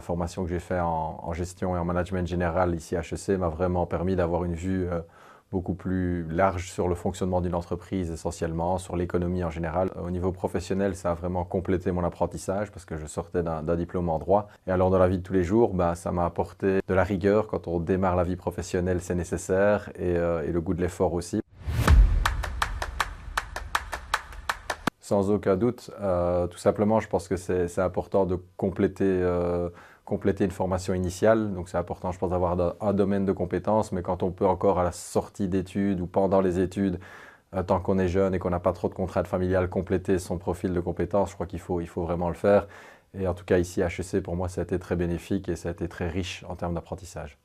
formation que j'ai faite en gestion et en management général ici à HEC m'a vraiment permis d'avoir une vue beaucoup plus large sur le fonctionnement d'une entreprise essentiellement, sur l'économie en général. Au niveau professionnel, ça a vraiment complété mon apprentissage parce que je sortais d'un diplôme en droit. Et alors dans la vie de tous les jours, ça m'a apporté de la rigueur. Quand on démarre la vie professionnelle, c'est nécessaire et le goût de l'effort aussi. Sans aucun doute, tout simplement, je pense que c'est important de compléter une formation initiale. Donc c'est important, je pense, d'avoir un domaine de compétences, mais quand on peut encore à la sortie d'études ou pendant les études, tant qu'on est jeune et qu'on n'a pas trop de contraintes familiales, compléter son profil de compétences, je crois qu'il faut vraiment le faire. Et en tout cas, ici à HEC, pour moi, ça a été très bénéfique et ça a été très riche en termes d'apprentissage.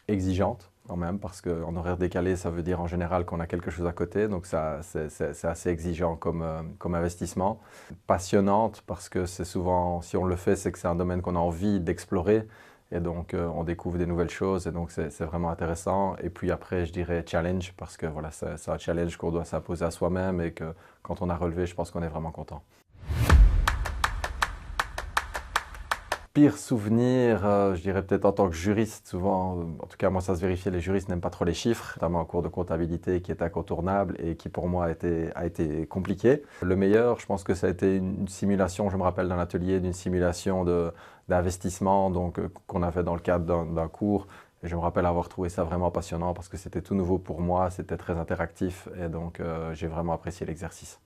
Exigeante quand même, parce qu'en horaire décalé, ça veut dire en général qu'on a quelque chose à côté, donc c'est assez exigeant comme investissement. Passionnante, parce que c'est souvent, si on le fait, c'est que c'est un domaine qu'on a envie d'explorer, et donc on découvre des nouvelles choses, et donc c'est vraiment intéressant. Et puis après, je dirais challenge, parce que voilà, c'est un challenge qu'on doit s'imposer à soi-même, et que quand on a relevé, je pense qu'on est vraiment content. Pire souvenir, je dirais peut-être en tant que juriste, souvent, en tout cas moi ça se vérifiait, les juristes n'aiment pas trop les chiffres, notamment en cours de comptabilité qui est incontournable et qui pour moi a été compliqué. Le meilleur, je pense que ça a été une simulation, je me rappelle d'un atelier, d'une simulation d'investissement qu'on a fait dans le cadre d'un cours. Et je me rappelle avoir trouvé ça vraiment passionnant parce que c'était tout nouveau pour moi, c'était très interactif et donc j'ai vraiment apprécié l'exercice.